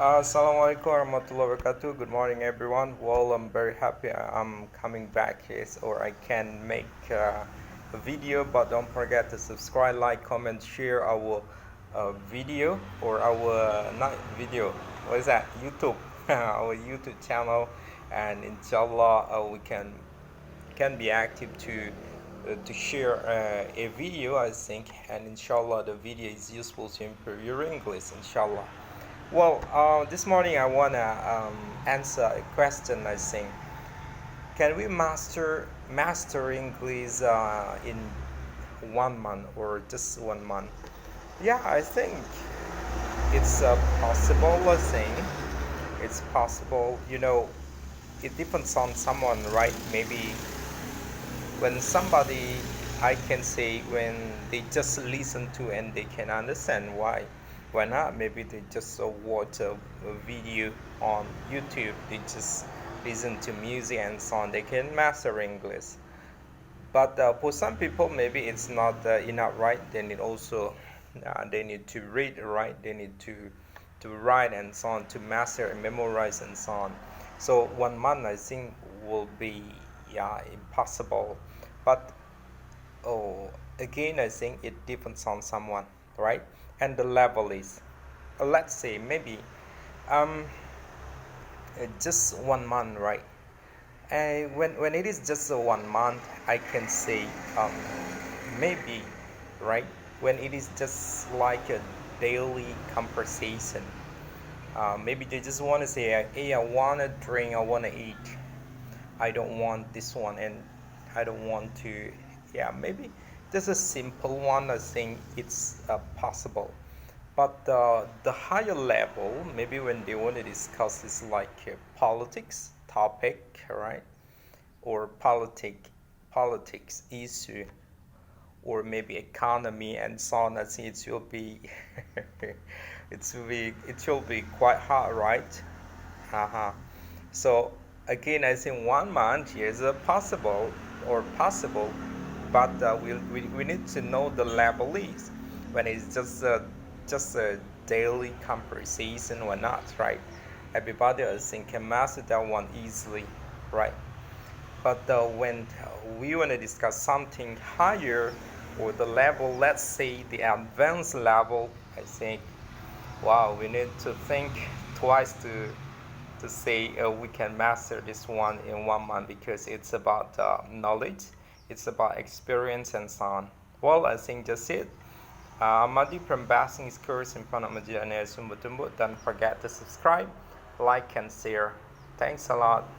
Assalamualaikum warahmatullahi wabarakatuh. Good morning, everyone. Well, I'm very happy I'm coming back here, or I can make a video. But don't forget to subscribe, like, comment, share our video or our not video. What is that? YouTube, our YouTube channel, and inshallah we can be active to share a video, I think, and inshallah the video is useful to improve your English, inshallah. Well, this morning I wanna answer a question. I think, can we master English in 1 month or just 1 month? Yeah, I think it's possible. I think it's possible. It depends on someone, right? Maybe when somebody, I can say, when they just listen to and they can understand, why not? Maybe they just watch a video on YouTube, they just listen to music and so on, they can master English. But for some people, maybe it's not enough, right? They need to read, right? They need to write and so on, to master and memorize and so on. So 1 month, I think, will be, yeah, impossible. But again, I think it depends on someone, right? And the level is, let's say, maybe um just 1 month, right? And when it is just 1 month, I can say, maybe, right, when it is just like a daily conversation, maybe they just want to say, hey, I want to drink, I want to eat, I don't want this one, and I don't want to, yeah, maybe just a simple one, I think it's possible. But the higher level, maybe when they want to discuss is like a politics topic, right? Or politics issue, or maybe economy and so on. I think it will be it will be quite hard, right? Uh-huh. So again, I think 1 month is possible, but we need to know the level is, when it's just a daily conversation or not, right? Everybody, I think, can master that one easily, right? But when we want to discuss something higher, or the level, let's say the advanced level, I think, wow, we need to think twice to say we can master this one in 1 month, because it's about knowledge, it's about experience and so on. Well, I think that's it. Amadi from Bahasa Inggris course in Panama. Don't forget to subscribe, like, and share. Thanks a lot.